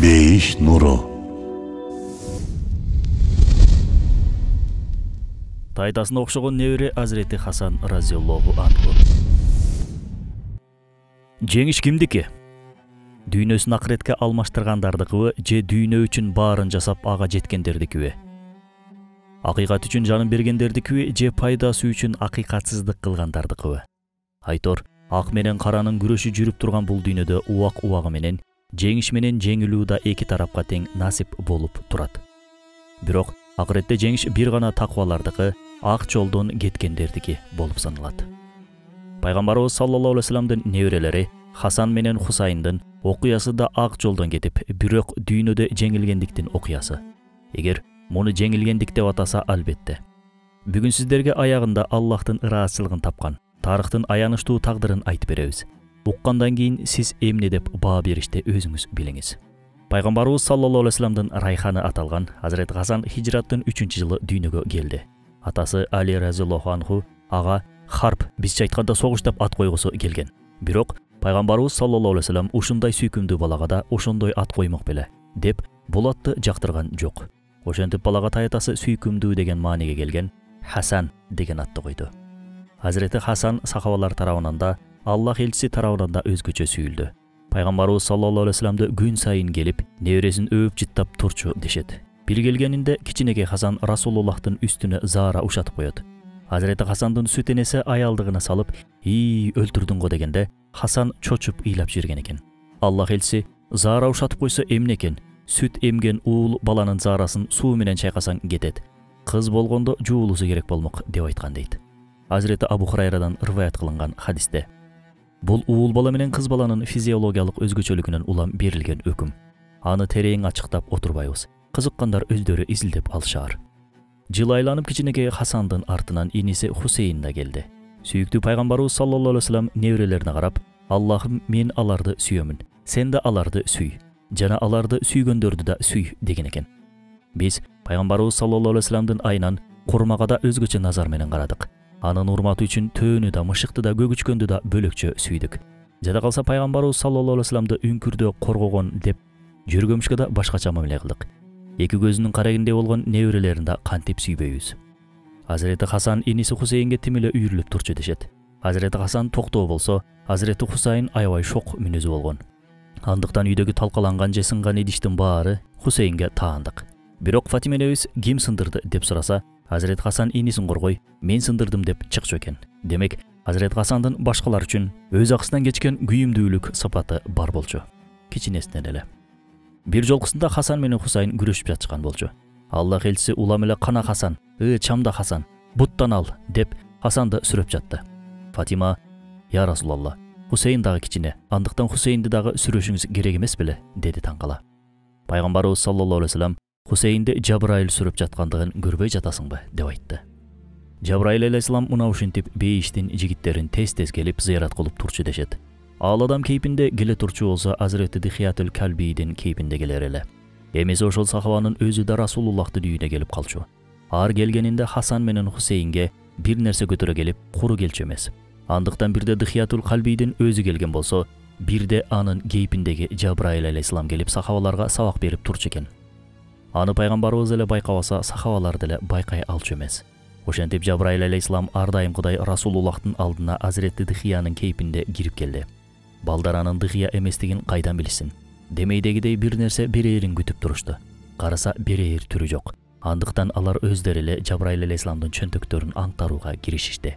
Бейиш нуру. Тайтасына окшогон небере Азирети Хасан разияллаху анху. Жеңиш кимдики? Дүйнөсүн акыретке алмаштыргандардыкыбы же дүйнө үчүн баарын жасап ага жеткендердикиби? Акыйкат үчүн жанын бергендердикиби же пайдасы үчүн акыйкатсыздык кылгандардыкыбы? Айтор, ак менен каранын күрөшү жүрүп турган бул дүйнөдө убак менен жеңиш менен жеңилүү да эки тарапка тең насип болуп турат. Бирок акыретте жеңиш бир гана таквалардыкы, ак жолдон кеткендердики болуп саналат. Пайгамбарыбыз саллаллаху алейхи вассаламдын неберелери Хасан менен Хусайндын окуясы да ак жолдон кетип, бирок дүйнөдө жеңилгендиктин окуясы. Эгер муну жеңилгендик деп атаса, албетте. Бүгүн сиздерге аягында Аллахтын ыраазычылыгын тапкан, тарыхтын аянычтуу тагдырын айтып беребиз. Уккандан кийин сиз эмне деп баа беришти өзүңүз билиңиз. Пайгамбарыбыз саллаллаху алейхи вассаламдын райханы аталган Азирет Хасан хижраттын 3-жылы дүйнөгө келди. Атасы Али разияллаху анху ага харп, бизче айтканда согуш деп ат койгусу келген. Бирок Пайгамбарыбыз саллаллаху алейхи вассалам ушундай сүйкүмдүү балага да ошондой ат коймок беле деп бул атты жактырган жок. Ошентип балага таятасы сүйкүмдүү деген мааниге келген Хасан деген атты койду. Азирети Хасан сахабалар тарабынан да, Аллах элчиси тарабынан да өзгөчө сүйүлдү. Пайгамбарыбыз саллаллаху алейхи вассаламды күн сайын келип, небересин өөп жыттап турчу дешет. Бир келгенинде кичинекей Хасан Расулуллахтын үстүнө заара ушатып коет. Азирети Хасандын сүт энеси аялдыгына салып, өлтүрдүң го дегенде, Хасан чочуп ыйлап жиберген экен. Аллах элчиси заара ушатып койсо эмне экен? Сүт эмген уул баланын заарасын суу менен чайкасаң кетет. Кыз болгондо жуулусу керек болмок деп айткан дейт. Азирети Абу Хурайрадан риваят кылынган хадисте. Бул уул бала менен кыз баланын физиологиялык өзгөчөлүгүнөн улам берилген өкүм. Аны терең ачыктап отурбайбыз. Кызыккандар өздөрү изилдеп алышаар. Жыл айланып кичинекей Хасандын артынан иниси Хусейн да келди. Сүйүктүү пайгамбарыбыз саллаллаху алейхи вассалам неберелерине карап, Аллахым, мен аларды сүйөмүн. Сен да аларды сүй. Жана аларды сүйгөндөрдү да сүй деген экен. Биз пайгамбарыбыз саллаллаху алейхи вассаламдын айынан курмага да өзгөчө назар менен карадык. Анын урматы үчүн төөнү да, мышыкты да, көгүчкөндү да бөлөкчө сүйдүк. Жада калса пайгамбарыбыз саллаллаху алейхи вассаламды үңкүрдө коргогон деп жүргөмүшкө да башкача мамиле кылдык. Эки көзүнүн карагинде болгон неберелерин да кантип сүйбөйбүз. Азирети Хасан иниси Хусейнге тим эле үйрүлүп турчу дешет. Азирети Хасан токтоо болсо, Азирети Хусайн аябай шок мүнөзү болгон. Андыктан үйдөгү талкаланган же сынган идиштин баары Хусейнге таандык. Бирок Фатима энебиз ким сындырды деп сураса, Азирет Хасан инисин коргой, мен сындырдым деп чыкчу экен. Демек, Азирет Хасандын башкалар үчүн өз акысынан кечкен күйүмдүүлүк сапаты бар болчу. Кичинесинен эле. Бир жолкусунда Хасан менен Хусайн күрөшүп жатышкан болчу. Аллах элчиси улам эле кана Хасан, чамда Хасан, буттан ал деп Хасанды сүрөп жатты. Фатима, я Расулалла, Хусейн дагы кичине, андыктан Хусейнди дагы сүрөшүңүз керек эмес беле, деди таңкала. Пайгамбарыбыз саллаллаху алейхи вассалам Хусейнди Жабраил сүрөп жаткандыгын көрбөй жатасыңбы деп айтты. Жабраил алейхиссалам мына ушинтип бейиштин жигиттерин тез-тез келип зыярат кылып турчу дешет. Ал адам кейпинде келе турчу болсо Азирети Дихиятул Калбийдин кейпинде келер эле. Эмесе ошол сахабанын өзү да Расулуллахтын үйүнө келип калчу. Ар келгенинде Хасан менен Хусейнге бир нерсе көтөрө келип, куру келчү эмес. Андыктан бирде Дихиятул Калбийдин өзү келген болсо, бирде анын кейпиндеги Жабраил алейхиссалам келип сахабаларга сабак берип турчу экен. Аны пайгамбарыбыз эле байкабаса, сахабалар деле байкай алчу эмес. Ошентип Жабраил алейхиссалам ар дайымкыдай Расулуллахтын алдына Азирети Дихиянын кейпинде кирип келди. Балдар анын Дихия эместигин кайдан билсин? Демейдегидей бир нерсе берээрин күтүп турушту. Караса берээр түрү жок. Андыктан алар өздөрү эле Жабраил алейхиссаламдын чөнтөктөрүн аңтарууга киришишти.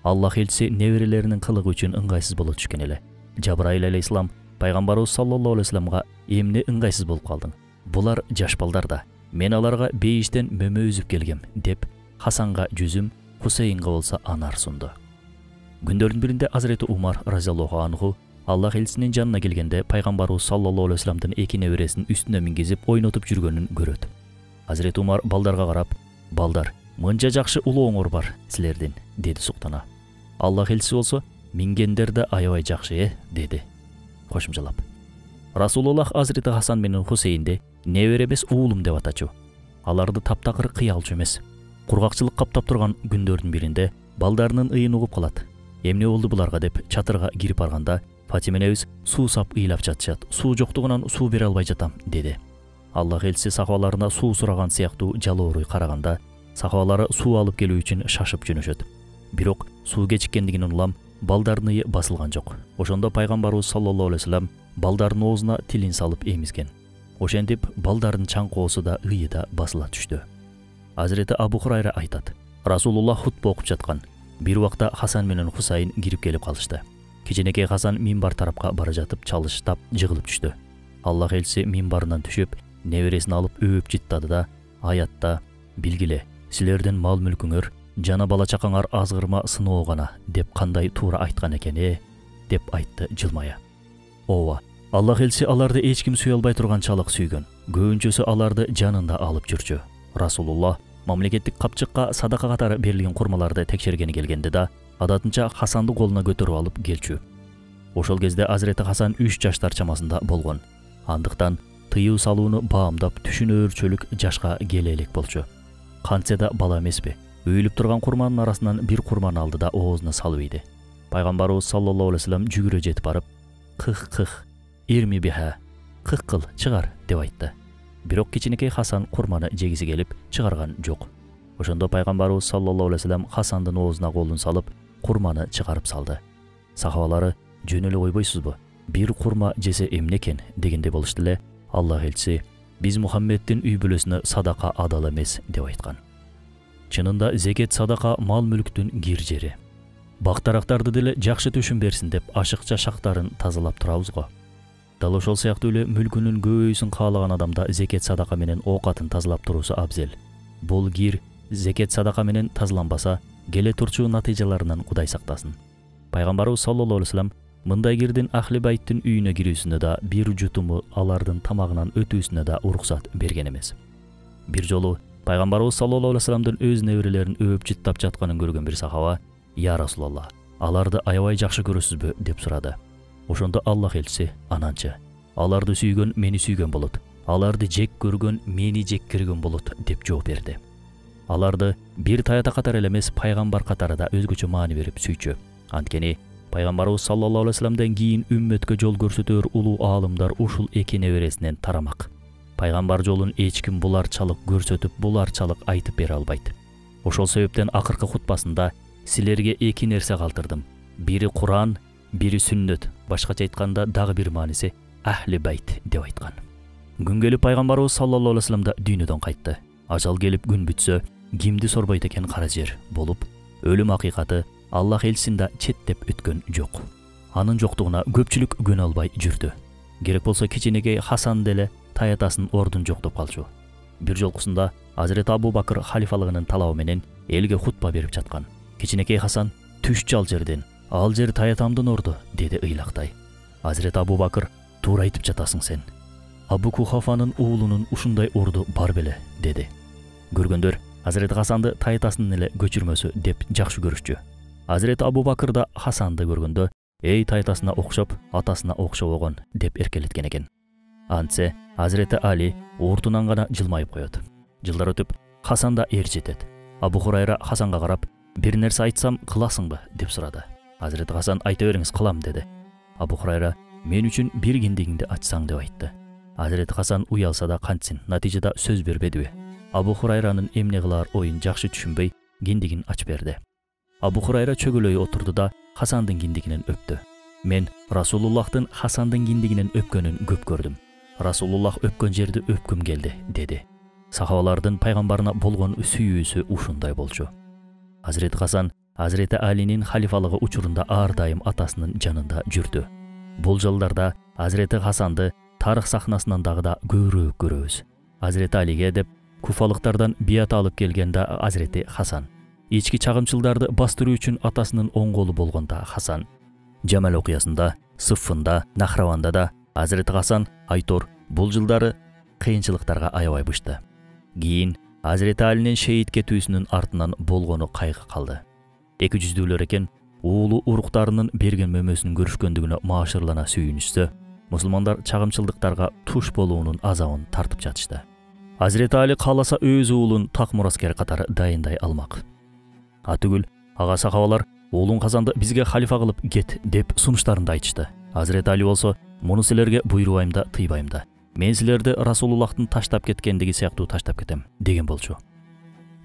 Аллах элчиси неберелеринин кылыгы үчүн ыңгайсыз болуп түшкөн эле. Жабраил алейхиссалам пайгамбарыбыз саллаллаху алейхи вассаламга эмне ыңгайсыз болуп калдың? Булар жаш балдар да. Мен аларга бейиштен мөмө үзүп келгем деп Хасанга жүзүм, Хусейнга болсо анар сунду. Күндөрдүн биринде Азирети Умар разияллаху анху Аллах элчисинин жанына келгенде пайгамбарыбыз саллаллаху алейхи вассаламдын эки небересин үстүнө мингизип ойнотуп жүргөнүн көрөт. Азирети Умар балдарга карап, "Балдар, мынча жакшы улооңор бар силердин", деди суктана. Аллах элчиси болсо, "Мингендер да аябай жакшы, деди кошумчалап. Расулуллах Азирети Хасан менен Хусейнди небере эмес уулум деп атачу. Аларды таптакыр кыялчу эмес. Кургакчылык каптап турган күндөрдүн биринде балдарынын ыйын угуп калат. Эмне болду буларга деп чатырга кирип барганда, Фатима энебиз суу сап ыйлап жатышат. Суу жоктугунан суу бере албай жатам, деди. Аллах элчиси сахабаларына суу сураган сыяктуу жалооруй караганда, сахабалары суу алып келүү үчүн шашып жөнөшөт. Бирок суу кечиккендигинен улам балдардын ые басылган жок. Ошондо пайгамбарыбыз саллаллаху алейхи вассалам балдардын оозуна тилин салып эмизген. Ошентип балдардын чаңкоосу да ыйы да басыла түштү. Азирети Абу Хурайра айтат: Расулуллах хутба окуп жаткан. Бир убакта Хасан менен Хусайн кирип келип калышты. Кичинекей Хасан минбар тарапка бара жатып чалыштап жыгылып түштү. Аллах элчиси минбарынан түшүп, небересин алып өөп жыттады да аятта: "Билгиле, силердин мал мүлкүңөр жана бала чакаңар азгырма сыноо гана" деп кандай туура айткан экен деп айтты жылмая. Ооба, Аллах элчиси аларды эч ким сүйө албай турганчалык сүйгөн. Көбүнчөсү аларды жанында алып жүрчү. Расулуллах мамлекеттик капчыкка садака катары берилген курмаларды текшергени келгенде да адатынча Хасанды колуна көтөрүп алып келчү. Ошол кезде Азирети Хасан 3 жаштар чамасында болгон. Андыктан тыюу салууну баамдап түшүнөөрчөлүк жашка келе элек болчу. Кантсе да бала эмеспи. Өйүлүп турган курманын арасынан бир курманы алды да оозуна салып ийди. Пайгамбарыбыз саллаллаху алейхи вассалам жүгүрө жетип барып: "Кых, ирми биха, кых кыл, чыгар" деп айтты. Бирок кичинекей Хасан курманы жегиси келип чыгарган жок. Ошондо пайгамбарыбыз саллаллаху алейхи вассалам Хасандын оозуна колун салып, курманы чыгарып салды. Сахабалары: "Жөн эле койбойсузбу? Бир курма жесе эмне экен?" дегенде болушту эле Аллах элчиси: "Биз Мухаммеддин үй бүлөсүнө садака адал эмес" деп айткан. Чынында зекет садака мал мүлктүн кир жери. Бактарактарды деле жакшы төшүм берсин деп ашыкча шактарын тазалап турабыз го. Дал ошол сыяктуу эле мүлкүнүн көбөйсүн каалаган адамда зекет садака менен оокатын тазалап туруусу абзел. Бул кир зекет садака менен тазаланбаса, келе турчу натыйжаларынан Кудай сактасын. Пайгамбарыбыз саллаллаху алейхи вассалам мындай кирдин ахли байттин үйүнө кирүүсүнө да, бир жутуму алардын тамагынан өтүүсүнө да уруксат берген эмес. Бир жолу Пайгамбарыбыз саллаллаху алейхи вассаламдын өз неберелерин өөп жыттап жатканын көргөн бир сахаба: "Я Расулаллах, аларды аябай жакшы көрөсүзбү?" деп сурады. Ошондо Аллах элчиси: "Ананчы, аларды сүйгөн мени сүйгөн болот, аларды жек көргөн мени жек көргөн болот" деп жооп берди. Аларды бир таята катары эле эмес, пайгамбар катары да өзгөчө маани берип сүйчү. Анткени Пайгамбарыбыз саллаллаху алейхи вассаламдан кийин үммөткө жол көрсөтөр улуу аалымдар ушул эки небересинен тарамак. Пайгамбар жолун эч ким буларчалык көрсөтүп, буларчалык айтып бере албайт. Ошол себептен акыркы хутбасында: "Силерге эки нерсе калтырдым. Бири Куран, бири сүннөт. Башкача айтканда дагы бир мааниси ахли байт" деп айткан. Күн келип пайгамбарыбыз саллаллаху алейхи вассалам да дүйнөдөн кайтты. Ажал келип күн бүтсө, кимди сорбойт экен кара жер болуп, өлүм акыйкаты Аллах элчисин да четтеп өткөн жок. Анын жоктугуна көпчүлүк көнө албай жүрдү. Керек болсо кичинекей Хасан деле таятасын ордун жоктоп калчу. Бир жолкусунда Азирети Абу Бакыр халифалыгынын талабы менен элге хутба берип жаткан. Кичинекей Хасан: "Түшчү ал жерден. Ал жер таятамдын орду" деди ыйлактай. Азирети Абу Бакыр: "Туура айтып жатасың сен. Абу Кухафанын уулунун ушундай орду бар беле" деди. Көргөндөр Азирети Хасанды таятасынын эле көчүрмөсү деп жакшы көрүшчү. Азирети Абу Бакыр да Хасанды көргөндө: "Эй, таятасына окшоп, атасына окшобогон" деп эркелеткен экен. Антсе Азирети Али ортунан гана жылмайып коет. Жылдар өтүп, Хасан да эр жетет. Абу Хурайра Хасанга карап: "Бир нерсе айтсам кыласыңбы?" деп сурады. Азирети Хасан: "Айта бериңиз, кылам" деди. Абу Хурайра: "Мен үчүн бир киндигиңди ачсаң" деп айтты. Азирети Хасан уялса да кантсин, натыйжада сөз бербедиби. Абу Хурайранын эмне кылаар оюн жакшы түшүнбөй, киндигин ачып берди. Абу Хурайра чөгөлөй отурду да Хасандын киндигинен өптү. "Мен Расулуллахтын Хасандын киндигинен өпкөнүн көп көрдүм. Расулуллах өпкөн жерди өпкүм келди" деди. Сахабалардын пайгамбарына болгон сүйүүсү ушундай болчу. Азирети Хасан Азирети Алинин халифалыгы учурунда ар дайым атасынын жанында жүрдү. Бул жылдарда Азирети Хасанды тарых сахнасынан дагы да көбүрөөк көрөбүз. Азирети Алиге деп куфалыктардан бият алып келгенде Азирети Хасан, ички чагымчылдарды бастыруу үчүн атасынын оң колу болгонда Хасан, Жамал окуясында, Сыффында, Нахраванда да Азирети Хасан Айтор бул жылдары кыйынчылыктарга аябай бышты. Кийин Азирети Алинин шейит кетүүсүнүн артынан болгону кайгы калды. 200-дүүлөр экен, уулу уруктарынын берген мөмөсүн көрүшкөндүгүнө маашырлана сүйүнүшсө, мусулмандар чагымчылдыктарга туш болуунун азабын тартып жатышты. Азирети Али кааласа өз уулун так мураскер катары дайындай алмак. Атүгүл ага сахабалар уулун Хасанды бизге халифа кылып кет деп сунуштарында айтышты. Азирети Али болсо, муну силерге буйрубайм да, тыйбайм да. Мен силерди Расулуллахтын таштап кеткендиги сыяктуу таштап кетем деген болчу.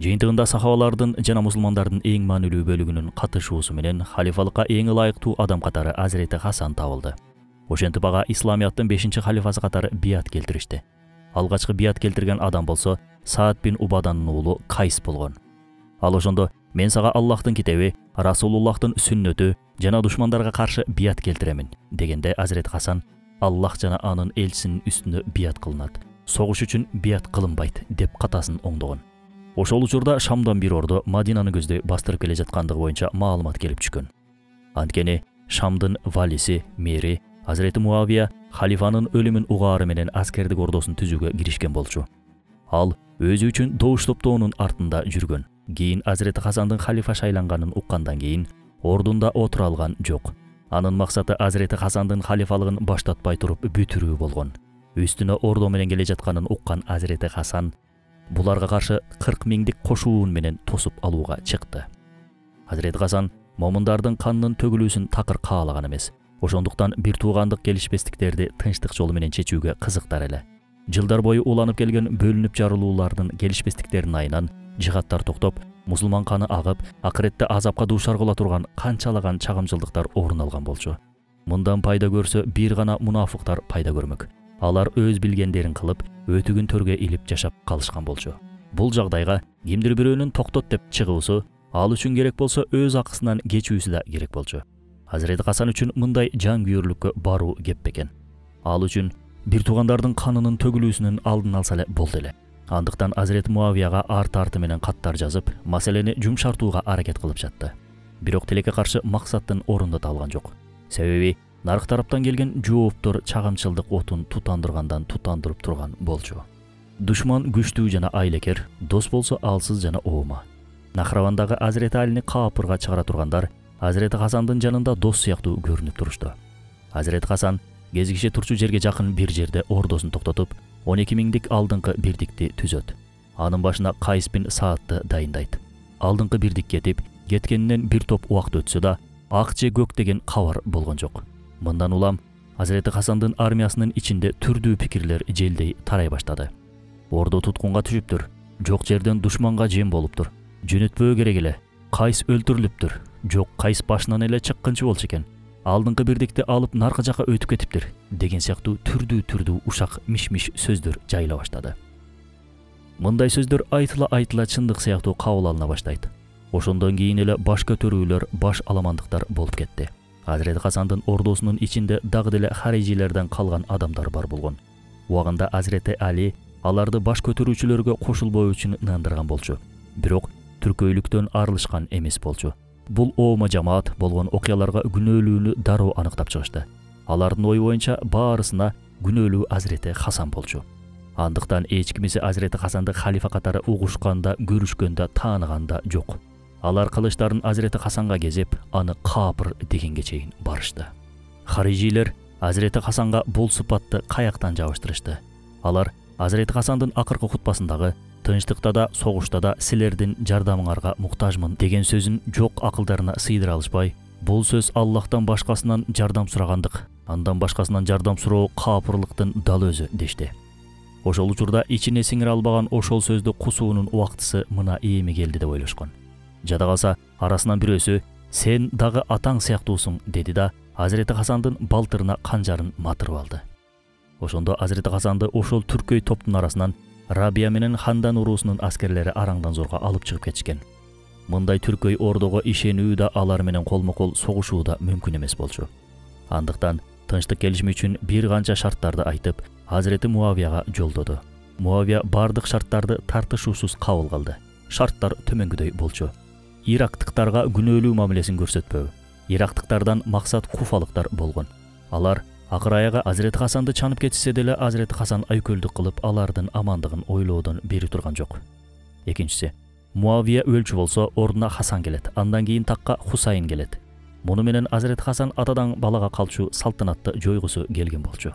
Жыйынтыгында сахабалардын жана мусулмандардын эң маанилүү бөлүгүнүн катышуусу менен халифалыкка эң ылайыктуу адам катары Азирети Хасан табылды. Ошентип ага исламияттын 5-чи халифасы катары бият келтиришти. Алгачкы бият келтирген адам болсо Саад бин Убаданын уулу Кайс болгон. Ал ошондо мен сага Аллахтын китеби, Расулуллахтын сүннөтү жана душмандарга каршы бият келтиремин дегенде Азирети Хасан Аллах жана анын элчисинин үстүнө бият кылынат. Согуш үчүн бият кылынбайт деп катасын оңдогон. Ошол учурда Шамдан бир ордо Мадинаны көздөй бастырып келе жаткандыгы боюнча маалымат келип түшкөн. Анткени Шамдын валиси, мэри Азирети Муавия халифанын өлүмүн угаары менен аскердик ордосун түзүүгө киришкен болчу. Ал өзү үчүн добуш топтоонун артында жүргөн. Кийин Азирети Хасандын халифа шайланганын уккандан кийин ордунда отура алган жок. Анын максаты Азирети Хасандын халифалыгын баштатпай туруп бүтүрүү болгон. Үстүнө ордо менен келе жатканын уккан Азирети Хасан буларга каршы 40 миңдик кошуун менен тосуп алууга чыкты. Азирети Хасан момундардын канынын төгүлүүсүн такыр каалаган эмес. Ошондуктан бир туугандык келишпестиктерди тынчтык жолу менен чечүүгө кызыктар эле. Жылдар бою уланып келген бөлүнүп жарылуулардын келишпестиктеринин айынан жихадтар токтоп, мусулман каны агып, акыретте азапка дуушар кыла турган канчалаган чагымчылдыктар орун алган болчу. Мындан пайда көрсө бир гана мунафыктар пайда көрмөк. Алар өз билгендерин кылып, өтүгүн төргө илип жашап калышкан болчу. Бул жагдайга кимдир бирөөнүн токтот деп чыгуусу, ал үчүн керек болсо өз акысынан кечүүсү да керек болчу. Азирети Хасан үчүн мындай жан күйөрлүккө баруу кеп бекен. Ал үчүн бир туугандардын канынын төгүлүүсүнүн алдын алса эле болду эле. Андыктан Азирети Муавияга арты менен каттар жазып, маселени жумшартууга аракет кылып жатты. Бирок тилекке каршы максаттын орунду табылган жок. Себеби нарк тараптан келген жооптор чагымчылдык отун тутандыргандан тутандырып турган болчу. Душман күчтүү жана айлакер, дос болсо алсыз жана оома. Нахравандагы Азирети Алини каапырга чыгара тургандар Азирети Хасандын жанында дос сыяктуу көрүнүп турушту. Азирети Хасан кезигише турчу жерге жакын бир жерде ордосун токтотуп, 12 миңдик алдыңкы бирдикти түзөт. Анын башына Кайс бин Саадты дайындайт. Алдыңкы бирдик кеткенинен бир топ убакыт өтсө да, ак же көк деген кабар болгон жок. Мындан улам Азирети Хасандын армиясынын ичинде түрдүү пикирлер желдей тарай баштады. Ордо туткунга түшүптүр, жок жерден душманга жем болуптур. Жөнөтпөө керек эле. Кайс өлтүрүлүптүр. Жок, Кайс башынан эле чыккынчы болчу экен. Алдыңкы бирдикти алып наркы жака өтүп кетиптир деген сыяктуу түрдүү ушак миш-миш сөздөр жайыла баштады. Мындай сөздөр айтыла чындык сыяктуу кабыл алына баштайт. Ошондон кийин эле баш көтөрүүлөр, баш аламандыктар болуп кетти. Азирети Хасандын ордосунун ичинде дагы деле харижилерден калган адамдар бар болгон. Убагында Азирети Али аларды баш көтөрүүчүлөргө кошулбоо үчүн ынандырган болчу. Бирок түркөйлүктөн арылышкан эмес болчу. Бул оома жамаат болгон окуяларга күнөөлүүнү дароо аныктап чыгышты. Алардын ою боюнча баарысына күнөөлүү Азирети Хасан болчу. Андыктан эч кимиси Азирети Хасанды халифа катары угушканда, көрүшкөндө тааныганда жок. Алар кылычтарын Азирети Хасанга кезип, аны каапыр дегенге чейин барышты. Харижилер Азирети Хасанга бул сыпатты каяктан жабыштырышты. Алар Азирети Хасандын акыркы хутбасындагы тынчтыкта да, согушта да силердин жардамыңарга муктажмын деген сөзүн жок акылдарына сыйдыра алышпай, бул сөз Аллахтан башкасынан жардам сурагандык, андан башкасынан жардам суроо каапырлыктын дал өзү дешти. Ошол учурда ичине сиңире албаган ошол сөздү кусуунун убактысы мына эми келди деп ойлошкон. Жада калса арасынан бирөөсү "Сен дагы атаң сыяктуусуң" деди да Азирети Хасандын балтырына канжарын матырып алды. Ошондо Азирети Хасанды ошол түркөй топтун арасынан Рабия менен Хандан уруусунун аскерлери араңдан зорго алып чыгып кетишкен. Мындай түркөй ордого ишенүү да, алар менен колмо-кол согушуу да мүмкүн эмес болчу. Андыктан тынчтык келишими үчүн бир канча шарттарды айтып, Азирети Муавияга жолдоду. Муавия бардык шарттарды тартышуусуз кабыл кылды. Шарттар төмөнгүдөй болчу. Ирактыктарга күнөөлүү мамилесин көрсөтпөө. Ирактыктардан максат куфалыктар болгон. Алар акыр аяга Азирети Хасанды чанып кетишсе деле Азирети Хасан айкөлдүк кылып алардын амандыгын ойлоодон бери турган жок. Экинчиси, Муавия өлчү болсо ордуна Хасан келет, андан кийин такка Хусайн келет. Муну менен Азирети Хасан атадан балага калчу салтанатты жойгусу келген болчу.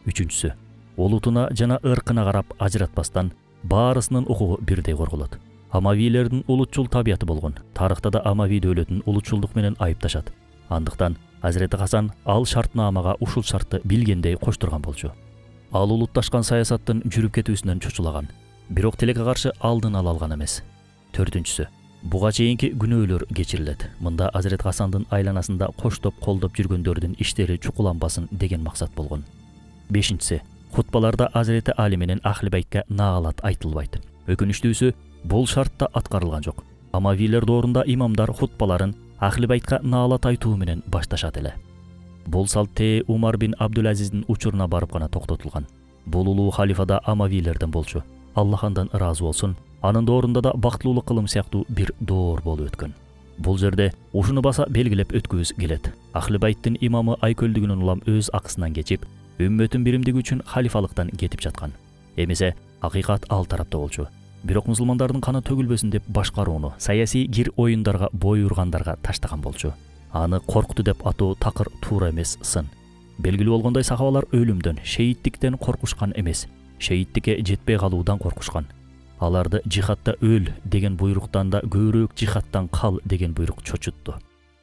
Үчүнчүсү, улутуна жана ыркына карап ажыратпастан баарысынын укугу бирдей корголот. Амавилердин улутчул табияты болгон. Тарыхта да Амави дөөлөтүн улутчулдук менен айыпташат. Андыктан Азирети Хасан ал шартнамага ушул шартты билгендей коштурган болчу. Ал улутташкан саясаттын жүрүп кетүүсүнөн чочулаган, бирок тилекке каршы алдын ала алган эмес. 4-үнчүсү, буга чейинки күнөөлөр кечирилет. Мында Азирет Хасандын айланасында коштоп колдоп жүргөндөрдүн иштери чукуланбасын деген максат болгон. 5-инчиси, хутбаларда Азирети Али менен Ахли Байтка наалат айтылбайт. Өкүнүчтүүсү, бул шартта аткарылган жок. Амавилер доорунда имамдар хутбаларын Ахли Байтка наалат айтуу менен башташат эле. Бул салт Умар бин Абдулазиздин учуруна барып гана токтотулган. Бул улуу халифада амавилерден болчу. Аллах андан ыраазы болсун. Анын доорунда да бактылуулук кылым сыяктуу бир доор болуп өткөн. Бул жерде ушуну баса белгилеп өткүбүз келет. Ахли Байттын имамы айкөлдүгүнөн улам өз акысынан кечип, үммөттүн биримдиги үчүн халифалыктан кетип жаткан. Эмесе акыйкат ал тарапта болчу. Бирок мусулмандардын каны төгүлбөсүн деп башкарууну саясий гир оюндарга бой ургандарга таштаган болчу. Аны коркуту деп атоо такыр туура эмес сын. Белгилүү болгондой сахабалар өлүмдөн, шейиттиктен коркушкан эмес, шейиттикке жетпей калуудан коркушкан. Аларды жихадта өл деген буйруктан да көбүрөөк жихадтан кал деген буйрук чочутту.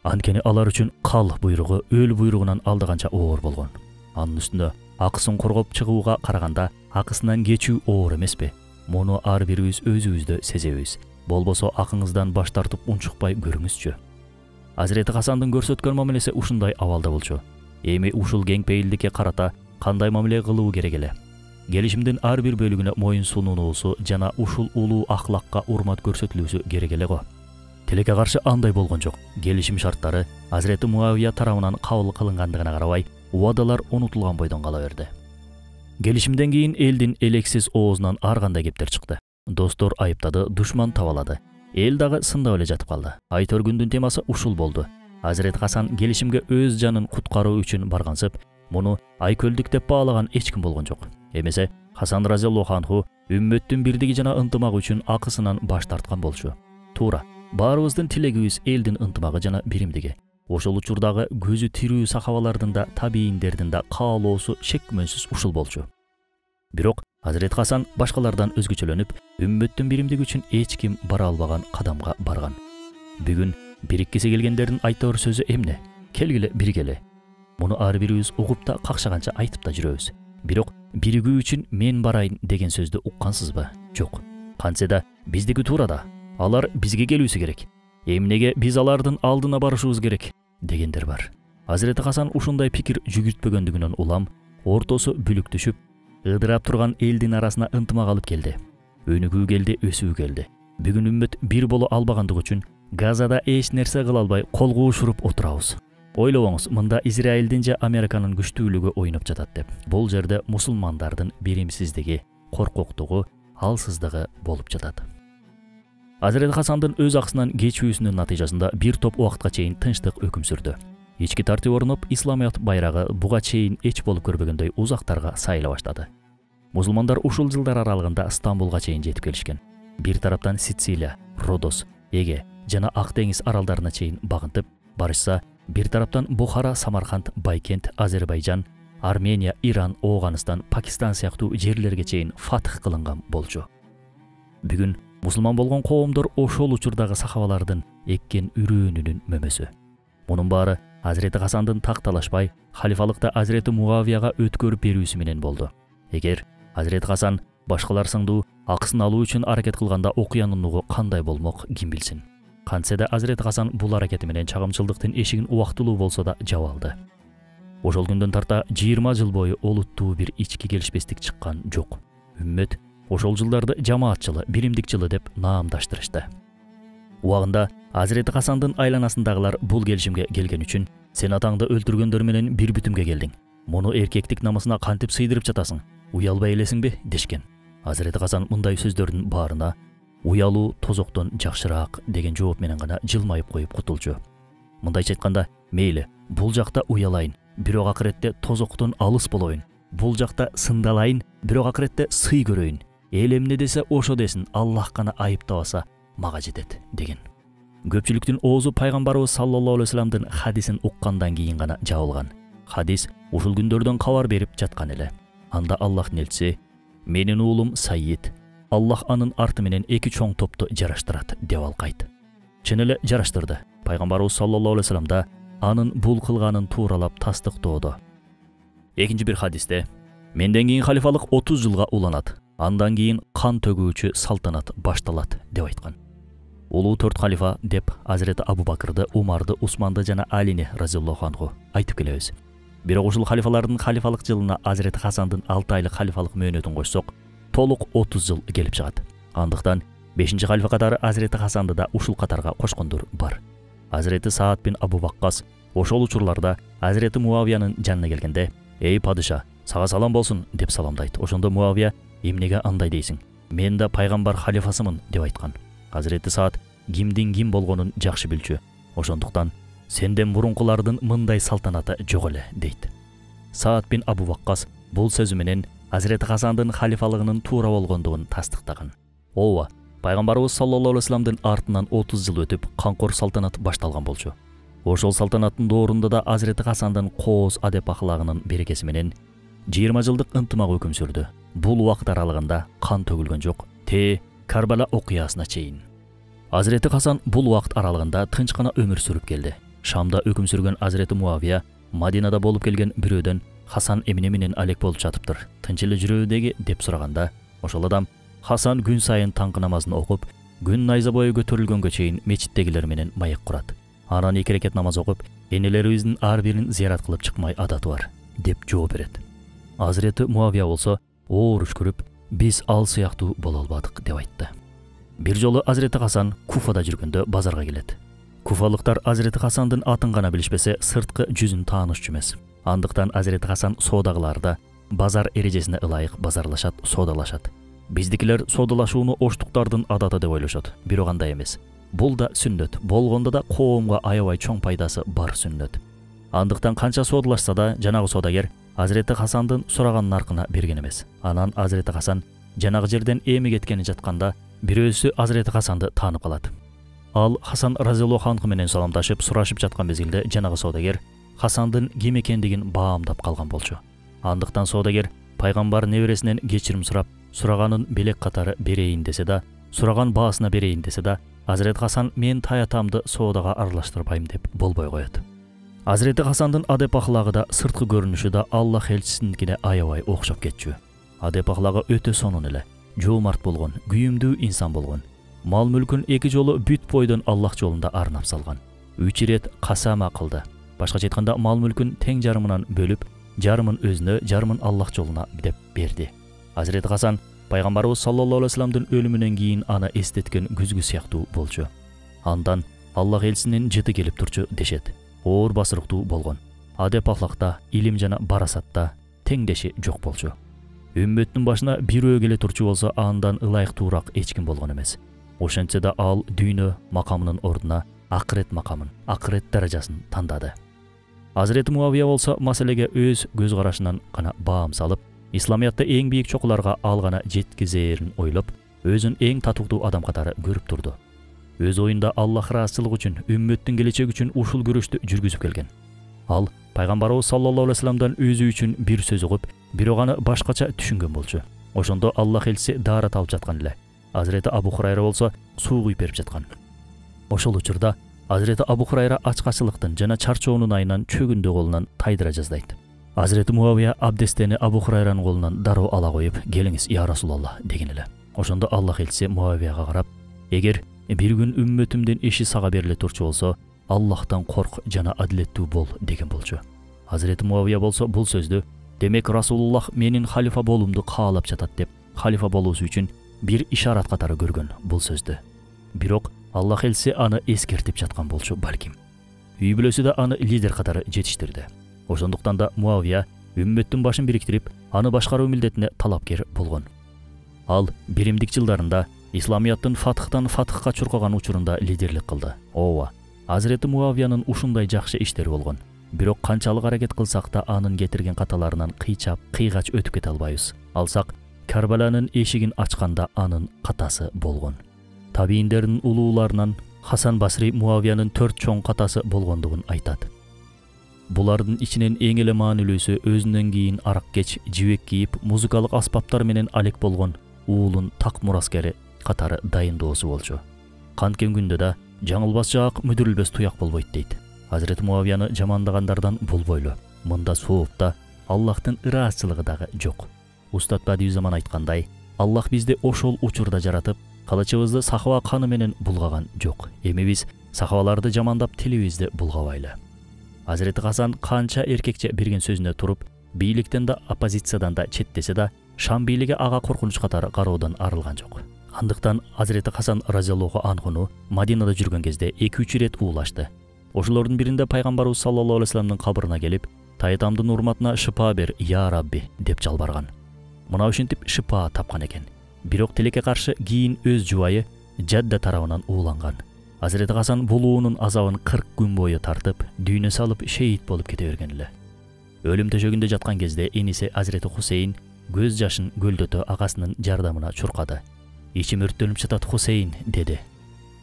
Анткени алар үчүн кал буйругу өл буйругунан алдаганча оор болгон. Анын үстүнө акысын коргоп чыгууга караганда акысынан кечүү оор эмеспи? Муну ар бирибиз өзүбүздө сезебиз. Болбосо акыңыздан баш тартып унчукпай көрүңүзчү. Азирети Хасандын көрсөткөн мамилеси ушундай абалда болчу. Эми ушул кең пейилдикке карата кандай мамиле кылуу керек эле? Келишимдин ар бир бөлүгүнө моюн сунуусу жана ушул улуу ахлакка урмат көрсөтүлүүсү керек эле го. Тилекке каршы андай болгон жок. Келишим шарттары Азирети Муавия тарабынан кабыл кылынгандыгына карабай, убадалар унутулган бойдон кала берди. Келишимден кийин элдин элексиз оозунан ар кандай кептер чыкты. Достор айыптады, душман табалады. Эл дагы сындап эле жатып калды. Айтор күндүн темасы ушул болду. Азирет Хасан келишимге өз жанын куткаруу үчүн баргансып, муну айкөлдүк деп баалаган эч ким болгон жок. Эмесе Хасан разияллаху анху үммөттүн бирдиги жана ынтымагы үчүн акысынан баш тарткан болчу. Туура, баарыбыздын тилегибиз элдин ынтымагы жана биримдиги. Ошол учурдагы көзү тирүү сахабалардын да табийиндердин да каалоосу шек-күмөнсүз ушул болчу. Бирок Азирет Хасан башкалардан өзгөчөлөнүп, үммөттүн биримдиги үчүн эч ким бара албаган кадамга барган. Бүгүн бириккиси келгендердин айтор сөзү эмне? Келгиле биргеле. Муну ар бирибиз угуп да какшаганча айтып да жүрөбүз. Бирок биригүү үчүн мен барайын деген сөздү уккансызбы? Жок. Кантсе да биздики туура да. Алар бизге келүүсү керек. Эмнеге биз алардын алдына барышыбыз керек дегендер бар. Азирет Хасан ушундай пикир жүгүртпөгөндүгүнөн улам ортосу бүлүктүшүп, ыдырап турган элдин арасына ынтымак алып келди. Өнүгүү келди, өсүү келди. Бүгүн үммөт бир боло албагандыгы үчүн Газада эч нерсе кыла албай кол куушуруп отурабыз. Ойлобоңуз, мында Израилдин же Американын күчтүүлүгү ойноп жатат деп. Бул жерде мусулмандардын биримсиздиги, коркоктугу, алсыздыгы болуп жатат. Азирет Хасандын өз акысынан кечүүсүнүн натыйжасында бир топ убакытка чейин тынчтык өкүм сүрдү. Ички тартип орнуп, исламият байрагы буга чейин эч болуп көрбөгөндөй узактарга сайыла баштады. Мусулмандар ушул жылдар аралыгында Стамбулга чейин жетип келишкен. Бир тараптан Сицилия, Родос, Эге жана Ак деңиз аралдарына чейин багынтып барышса, бир тараптан Бухара, Самарканд, Байкент, Азербайжан, Армения, Иран, Оганыстан, Пакистан сыяктуу жерлерге чейин фатх кылынган болчу. Бүгүн мусулман болгон коомдор ошол учурдагы сахабалардын эккен үрөөнүнүн мөмөсү. Мунун баары Азирети Хасандын такталашпай, халифалыкта Азирети Муавияга өткөрүп берүүсү менен болду. Эгер Азирет Хасан башкалар сыңдуу акысын алуу үчүн аракет кылганда окуянын нугу кандай болмок ким билсин. Кантсе да Азирет Хасан бул аракети менен чагымчылдыктын эшигин убактылуу болсо да жаап алды. Ошол күндөн тарта 20 жыл бою олуттуу бир ички келишпестик чыккан жок. Үммөт ошол жылдарды жамаат жылы, биримдик жылы деп наамдаштырышты. Убагында Азирет Хасандын айланасындагылар бул келишимге келген үчүн сен атаңды өлтүргөндөр менен бир бүтүмгө келдиң. Муну эркектик намысына кантип сыйдырып жатасың? Уялбай элесиңби дешкен. Азирет Хасан мындай сөздөрдүн баарына уялуу тозоктон жакшыраак деген жооп менен гана жылмайып коюп кутулчу. Мындайча айтканда, мейли, бул жакта уялайын, бирок акыретте тозоктон алыс болоюн. Бул жакта сындалайын, бирок акыретте сый көрөйүн. Эл эмне десе ошо десин, Аллах гана айыптабаса мага жетет деген. Көпчүлүктүн оозу пайгамбарыбыз саллаллаху алейхи вассаламдын хадисин уккандан кийин гана жабылган. Хадис ушул күндөрдөн кабар берип жаткан эле. Анда Аллахтын элчиси: "Менин уулум Сайид, Аллах анын арты менен эки чоң топту жараштырат" деп алкайт. Чын эле жараштырды. Пайгамбарыбыз саллаллаху алейхи вассаламда анын бул кылганын тууралап тастыктоодо. Экинчи бир хадисте: менден кийин халифалык 30 жылга уланат, андан кийин кан төгүүчү салтанат башталат деп айткан. Улуу 4 халифа деп Азирети Абу Бакырды, Умарды, Усманды жана Алини разияллаху анху айтып келебиз. Бирок ушул халифалардын халифалык жылына Азирети Хасандын 6 айлык халифалык мөөнөтүн кошсок, толук 30 жыл келип чыгат. Андыктан 5-чи халифа катары Азирети Хасанды да ушул катарга кошкондор бар. Азирети Саад бин Абу Ваккас ошол учурларда Азирети Муавиянын жанына келгенде: "Эй падыша, сага салам болсун" деп саламдайт. Ошондо Муавия: "Эмнеге андай дейсиң? Мен да пайгамбар халифасымын" деп айткан. Азирети Саад кимдин ким болгонун жакшы билчү. Ошондуктан "Сенден мурункулардын мындай салтанаты жок эле" дейт. Саад бин Абу Ваккас бул сөзү менен Азирети Хасандын халифалыгынын туура болгондугун тастыктаган. Ооба, пайгамбарыбыз саллаллаху алейхи вассаламдын артынан 30 жыл өтүп, канкор салтанат башталган болчу. Ошол салтанаттын доорунда да Азирети Хасандын кооз адеп ахлагынын берекеси менен 20 жылдык ынтымак өкүм сүрдү. Бул убакыт аралыгында кан төгүлгөн жок, Карбала окуясына чейин. Азирети Хасан бул убакыт аралыгында тынч гана өмүр сүрүп келди. Шамда өкүм сүргөн Азирети Муавия Мадинада болуп келген бирөөдөн: "Хасан эмне менен алек болуп жатыптыр? Тынч эле жүрөбү?" деп сураганда, ошол адам: "Хасан күн сайын таңкы намазын окуп, күн найза бою көтөрүлгөнгө чейин мечиттегилер менен маек курат. Анан 2 рекет намаз окуп, энелерибиздин ар бирин зыярат кылып чыкмай адаты бар" деп жооп берет. Азирети Муавия болсо оор үшкүрүп: "Биз ал сыяктуу боло албадык" деп айтты. Бир жолу Азирети Хасан Куфада жүргөндө базарга келет. Куфалыктар Азирети Хасандын атын гана билишпесе, сырткы жүзүн таанышчу эмес. Андыктан Азирети Хасан соодагыларда базар эрежесине ылайык базарлашат, соодалашат. Биздикилер соодалашууну оштуктардын адаты деп ойлошот, бирок андай эмес. Бул да сүннөт, болгондо да коомго аябай чоң пайдасы бар сүннөт. Андыктан канча соодалашса да, жанагы соодагер Азирети Хасандын сураган наркына берген эмес. Анан Азирети Хасан жанагы жерден эми кеткени жатканда, бирөөсү Азирети Хасанды таанып калат. Ал Хасан разияллаху анху менен саламдашып, сурашып жаткан мезгилде жанагы соодагер Хасандын ким экендигин баамдап калган болчу. Андыктан соодагер пайгамбар небересинен кечирим сурап, сураганын белек катары берейин десе да, сураган баасына берейин десе да, Азирети Хасан "Мен таятамды соодага аралаштырбайм" деп болбой коет. Азирети Хасандын адеп ахлагы да, сырткы көрүнүшү да Аллах элчисиникине аябай окшоп кетчү. Адеп ахлагы өтө сонун эле, жоомарт болгон, күйүмдүү инсан болгон. Мал мүлкүн 2 жолу бүт бойдон Аллах жолунда арнап салган. 3 ирет касама кылды. Башкача айтканда, мал мүлкүн тең жарымынан бөлүп, жарымын өзүнө, жарымын Аллах жолуна деп берди. Азирети Хасан пайгамбарыбыз саллаллаху алейхи вассаламдын өлүмүнөн кийин аны эстеткен күзгү сыяктуу болчу. Андан Аллах элчисинин жыты келип турчу дешет. Оор басырыктуу болгон. Адеп ахлакта, илим жана барасатта теңдеши жок болчу. Үммөттүн башына бирөө келе турчу болсо, андан ылайыктуураак эч ким болгон эмес. Ошентсе да ал дүйнө макамынын ордуна акырет макамын, акырет даражасын тандады. Азирети Муавия болсо маселеге өз көз карашынан гана баам салып, исламиятта эң бийик чокуларга ал гана жеткизерин ойлоп, өзүн эң татыктуу адам катары көрүп турду. Өз оюнда Аллах ыраазычылык үчүн, үммөттүн келечеги үчүн ушул күрөштү жүргүзүп келген. Ал пайгамбарыбыз саллаллаху алейхи вассаламдан өзү үчүн бир сөз угуп, бирок аны башкача түшүнгөн болчу. Ошондо Аллах элчиси даарат алып жаткан эле. Азирети Абу Хурайра болсо суу куюп берип жаткан. Ошол учурда Азирети Абу Хурайра ачкачылыктын жана чарчоонун айынан чөгүндө колунан тайдыра жаздайт. Азирети Муавия абдестени Абу Хурайранын колунан дароо ала коюп: "Келиңиз, я Расулаллах" деген эле. Ошондо Аллах элчиси Муавияга карап: "Эгер бир күн үммөтүмдүн иши сага бериле турчу болсо, Аллахтан корк жана адилеттүү бол" деген болчу. Азирети Муавия болсо бул сөздү "Демек Расулуллах менин халифа болуумду каалап жатат" деп, халифа болуусу үчүн бир ишарат катары көргөн бул сөздү. Бирок Аллах элчиси аны эскертип жаткан болчу балким. Үй бүлөсү да аны лидер катары жетиштирди. Ошондуктан да Муавия үммөттүн башын бириктирип, аны башкаруу милдетине талапкер болгон. Ал биримдик жылдарында исламияттын фатыхтан фатыхка чуркаган учурунда лидерлик кылды. Ооба, Азирети Муавиянын ушундай жакшы иштери болгон. Бирок канчалык аракет кылсак да анын кетирген каталарынан кыйчап, кыйгач өтүп кете албайбыз. Алсак Карбаланын эшигин ачканда анын катасы болгон. Табийиндердин улууларынан Хасан Басри Муавиянын 4 чоң катасы болгондугун айтат. Булардын ичинен эң эле маанилүүсү өзүнөн кийин арак кеч, жибек кийип, музыкалык аспаптар менен алек болгон уулун так мураскери катары дайындоосу болчу. Канткен күндө да жаңылбас жаак мүдүрүлбөс туяк болбойт дейт. Азирети Муавияны жамандагандардан болбойлу. Мында соопта Аллахтын ыраазчылыгы дагы жок. Устат Бадиузаман айткандай, Аллах бизди ошол учурда жаратып, кылычыбызды сахаба каны менен булгаган жок. Эми биз сахабаларды жамандап тилибизди булгабайлы. Азирети Хасан канча эркекче берген сөзүнө туруп, бийликтен да оппозициядан да четтесе да, Шам бийлиги ага коркунуч катары кароодон арылган жок. Андыктан Азирети Хасан разияллаху анхуну Мадинада жүргөн кезде 2-3 рет уулашты. Ошолордун биринде пайгамбарыбыз саллаллаху алейхи вассаламдын кабырына келип, тайтамдын урматына шыпа бер, я Рабби деп жалбарган. Мына ушинтип шыпа тапкан экен. Бирок тилекке каршы кийин өз жубайы Жадда тарабынан ууланган. Азирети Хасан бул уунун азабын 40 күн бою тартып, дүйнө салып шейит болуп кете берген эле. Өлүм төшөгүндө жаткан кезде эниси Азирети Хусейн көз жашын көлдөтө агасынын жардамына чуркады. Ичим өрттөнүп жатат Хусейн деди.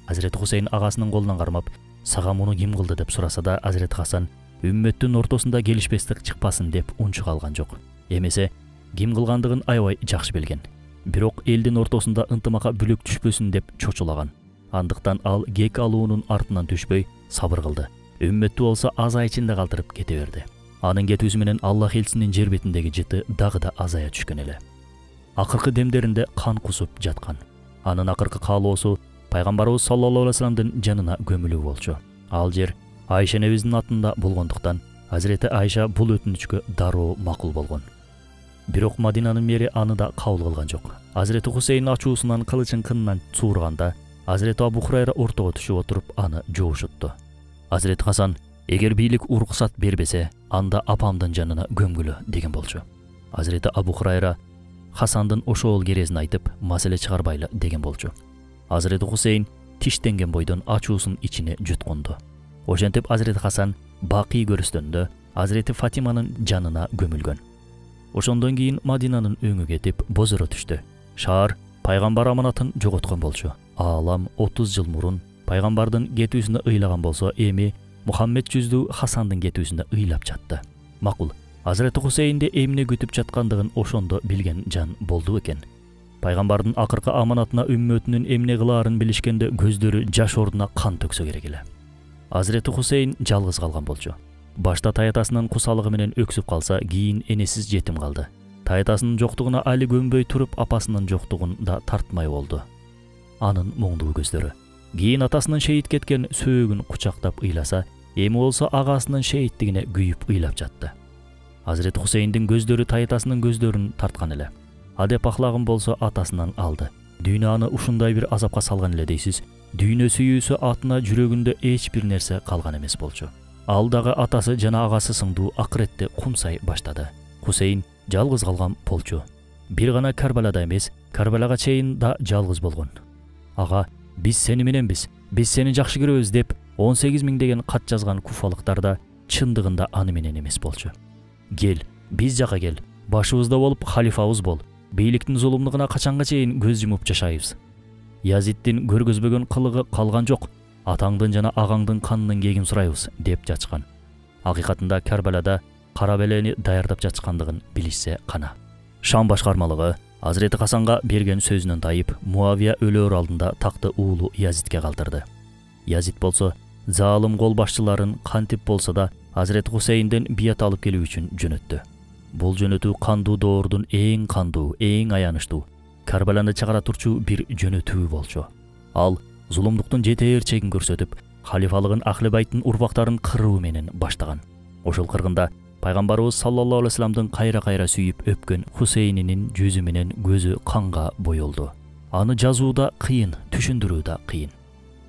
Азирети Хусейн агасынын колунан кармап, сага муну ким кылды деп сураса да, Азирети Хасан үммөттүн ортосунда келишпестик чыкпасын деп унчук алган жок. Эмесе ким кылгандыгын аябай жакшы билген. Бирок элдин ортосунда ынтымакка бүлөк түшпөсүн деп чочулаган. Андыктан ал кек алуунун артынан түшпөй сабыр кылды. Үммөттү болсо азай ичинде калтырып кете берди. Анын кетүүсү менен Аллах элчисинин жер бетиндеги жыты дагы да азая түшкөн эле. Акыркы демдеринде кан кусуп жаткан. Анын акыркы каалоосу пайгамбарыбыз саллаллаху алейхи вассаламдын жанына көмүлүү болчу. Ал жер Айша энебиздин атында болгондуктан Азирети Айша бул өтүнүчкө дароо макул болгон. Бирок Мадинанын мэри аны да кабыл кылган жок. Азирети Хусейн ачуусунан кылычын кынынан суурганда, Азирети Абу Хурайра ортого түшүп отуруп аны жоошутту. Азирети Хасан, эгер бийлик уруксат бербесе, анда апамдын жанына көмгүлө деген болчу. Азирети Абу Хурайра Хасандын ошол керезин айтып, маселе чыгарбайлы деген болчу. Азирети Хусейн тиштенген бойдон ачуусун ичине жүткөндү. Ошентип Азирети Хасан Бакый көрүстөндө Азирети Фатиманын жанына көмүлгөн. Ошондон кийин Мадинанын өңү кетип, бозоро түштү. Шаар пайгамбар аманатын жоготкон болчу. Алам 30 жыл мурун пайгамбардын кетүүсүнө ыйлаган болсо, эми Мухаммед жүздүү Хасандын кетүүсүнө ыйлап жатты. Макул, Азирети Хусейнди эмне күтүп жаткандыгын ошондо билген жан болду экен. Пайгамбардын акыркы аманатына үммөтүнүн эмне кылаарын билишкенде көздөрү жаш ордуна кан төксө керек эле. Азирети Хусейн жалгыз калган болчу. Башта таятасынын кусалыгы менен өксүп калса, кийин энесиз жетим калды. Таятасынын жоктугуна али көнбөй туруп, апасынын жоктугун да тартмай болду. Анын моңдуу көздөрү. Кийин атасынын шейит кеткен сөөгүн кучактап ыйласа, эми болсо агасынын шейиттигине күйүп ыйлап жатты. Азирети Хусейндин көздөрү таятасынын көздөрүн тарткан эле. Адеп ахлагын болсо атасынан алды. Дүйнө аны ушундай бир азапка салган эле дейсиз. Дүйнө сүйүүсү атына жүрөгүндө эч бир нерсе калган эмес болчу. Ал дагы атасы жана агасы сыңдуу акыретте кумсай баштады. Хусейн жалгыз калган болчу. Бир гана Карбалада эмес, Карбалага чейин да жалгыз болгон. Ага, биз сени мененбиз, биз сени жакшы көрөбүз деп 18 000 деген кат жазган куфалыктар да чындыгында аны менен эмес болчу. Кел, биз жака кел, башыбызда болуп халифабыз бол. Бийликтин зулумдугуна качанга чейин көз жумуп жашайбыз. Язиддин көргөзбөгөн кылыгы калган жок. Атаңдын жана агаңдын канынын кегин сурайбыз деп жатышкан. Акыйкатында Карбалада кара белени даярдап жатышкандыгын билишсе кана. Шам башкармалыгы Азирети Хасанга берген сөзүнөн тайып, Муавия өлөр алдында такты уулу Язидке калтырды. Язид болсо, залым кол башчыларын кантип болсо да Азирети Хусейнден бият алып келүү үчүн жөнөттү. Бул жөнөтүү кандуу доордун эң кандуу, эң аянычтуу, Карбаланы чыгара турчу бир жөнөтүү болчу. Ал зулумдуктун жетээр чегин көрсөтүп, халифалыгын Ахли Байттын урпактарын кыруу менен баштаган. Ошол кыргында пайгамбарыбыз саллаллаху алейхи вассаламдын кайра-кайра сүйүп өпкөн Хусейнинин жүзү менен көзү канга боёлду. Аны жазууда кыйын, түшүндүрүүдө кыйын.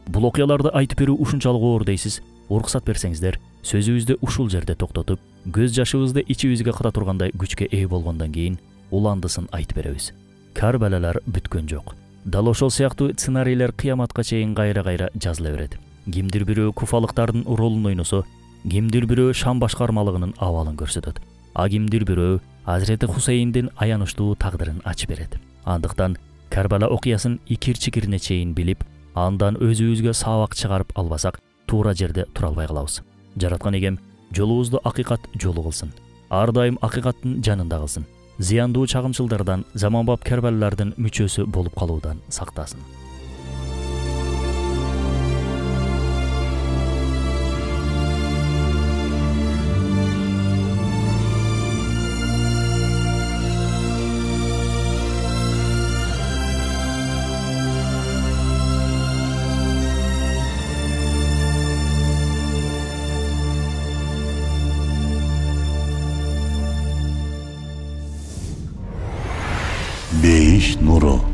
Бул окуяларды айтып берүү ушунчалык оор дейсиз. Уруксат берсеңиздер, сөзүбүздү ушул жерде токтотуп, көз жашыбызды ичибизге кыта тургандай күчкө ээ болгондон кийин уландысын айтып беребиз. Карбалалар бүткөн жок. Дал ошол сыяктуу сценарийлер кыяматка чейин кайра-кайра жазыла берет. Кимдир бирөө куфалыктардын ролун ойносо, кимдир бирөө Шам башкармалыгынын абалын көрсөтөт. А кимдир бирөө Азирети Хусейндин аянычтуу тагдырын ачып берет. Андыктан Карбала окуясын икир-чикирине чейин билип, андан өзүбүзгө сабак чыгарып албасак, туура жерде тура албай калабыз. Жараткан эгем жолубузду акыйкат жолу кылсын. Ар дайым акыйкаттын жанында кылсын. Зыяндуу чагымчылдардан, заманбап Карбалалардын мүчөсү болуп калуудан сактасын. Бейиш нуру.